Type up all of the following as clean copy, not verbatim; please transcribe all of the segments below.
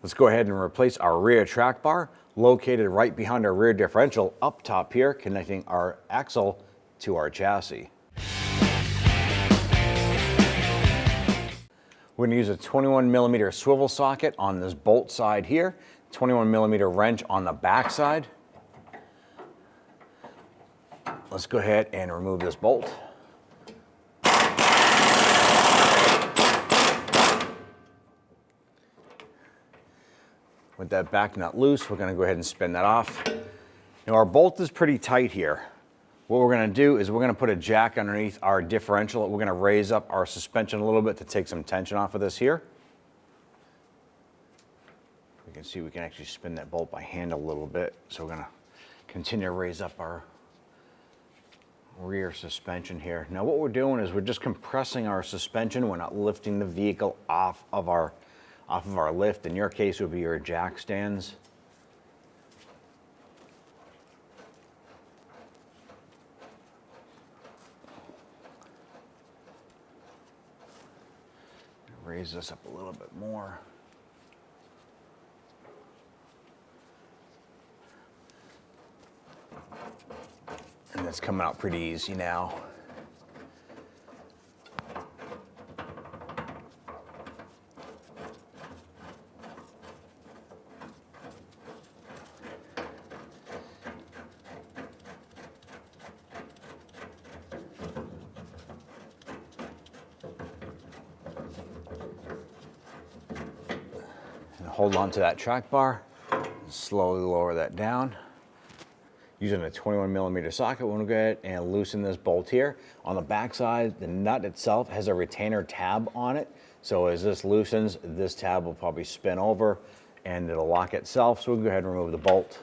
Let's go ahead and replace our rear track bar, located right behind our rear differential up top here, connecting our axle to our chassis. We're going to use a 21mm swivel socket on this bolt side here, 21mm wrench on the back side. Let's go ahead and remove this bolt. With that back nut loose, we're going to go ahead and spin that off. Now our bolt is pretty tight here. What we're going to do is we're going to put a jack underneath our differential. We're going to raise up our suspension a little bit to take some tension off of this here. You can see we can actually spin that bolt by hand a little bit. So we're going to continue to raise up our rear suspension here. Now what we're doing is we're just compressing our suspension. We're not lifting the vehicle off of our lift. In your case, it would be your jack stands. Raise this up a little bit more. And it's coming out pretty easy now. Hold on to that track bar, slowly lower that down. Using a 21mm socket, we're going to go ahead and loosen this bolt here. On the back side, the nut itself has a retainer tab on it. So as this loosens, this tab will probably spin over and it'll lock itself. So we'll go ahead and remove the bolt.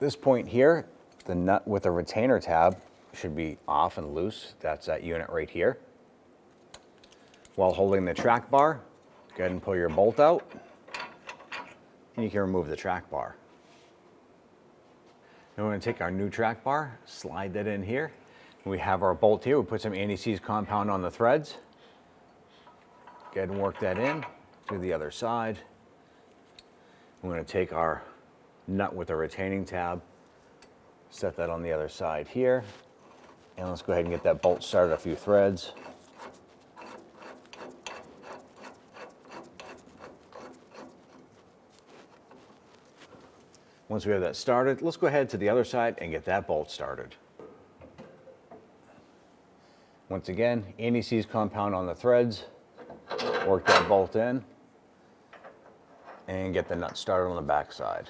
This point here, the nut with the retainer tab should be off and loose. That's that unit right here. While holding the track bar, go ahead and pull your bolt out, and you can remove the track bar. Now we're going to take our new track bar, slide that in here. We have our bolt here. We put some anti-seize compound on the threads. Go ahead and work that in to the other side. We're going to take our nut with the retaining tab, set that on the other side here, and let's go ahead and get that bolt started, a few threads. Once we have that started, let's go ahead to the other side and get that bolt started. Once again, anti-seize compound on the threads, work that bolt in, and get the nut started on the back side.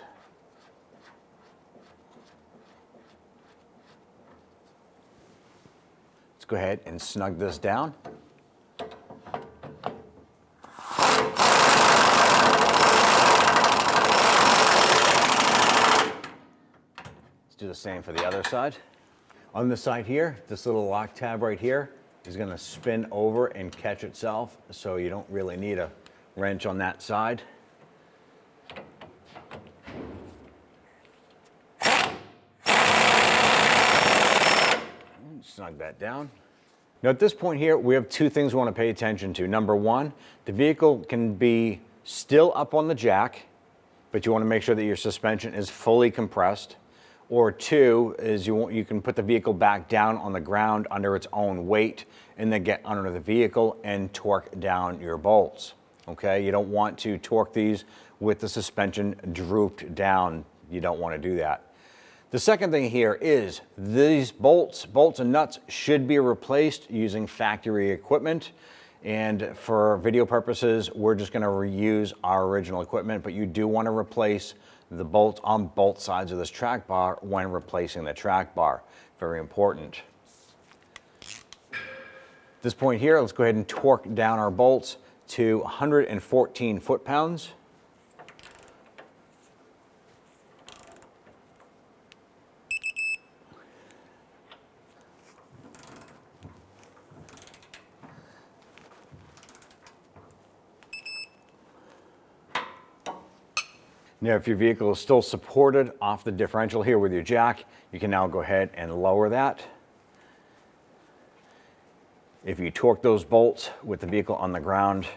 Let's go ahead and snug this down. Let's do the same for the other side. On this side here, this little lock tab right here is going to spin over and catch itself, so you don't really need a wrench on that side. Snug that down. Now at this point here, we have two things we want to pay attention to. Number one, the vehicle can be still up on the jack, but you want to make sure that your suspension is fully compressed. Or two is you can put the vehicle back down on the ground under its own weight and then get under the vehicle and torque down your bolts. Okay, you don't want to torque these with the suspension drooped down. You don't want to do that. The second thing here is these bolts and nuts should be replaced using factory equipment. And for video purposes, we're just going to reuse our original equipment, but you do want to replace the bolts on both sides of this track bar when replacing the track bar. Very important. At this point here, let's go ahead and torque down our bolts to 114 foot-pounds. Now, if your vehicle is still supported off the differential here with your jack, you can now go ahead and lower that. If you torque those bolts with the vehicle on the ground,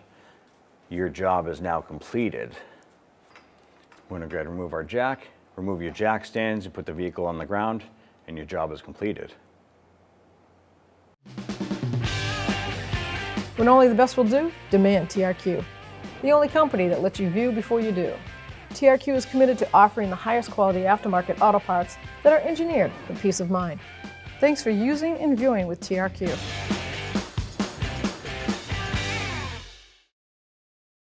your job is now completed. We're going to go ahead and remove our jack, remove your jack stands, you put the vehicle on the ground, and your job is completed. When only the best will do, demand TRQ. The only company that lets you view before you do. TRQ is committed to offering the highest quality aftermarket auto parts that are engineered for peace of mind. Thanks for using and viewing with TRQ.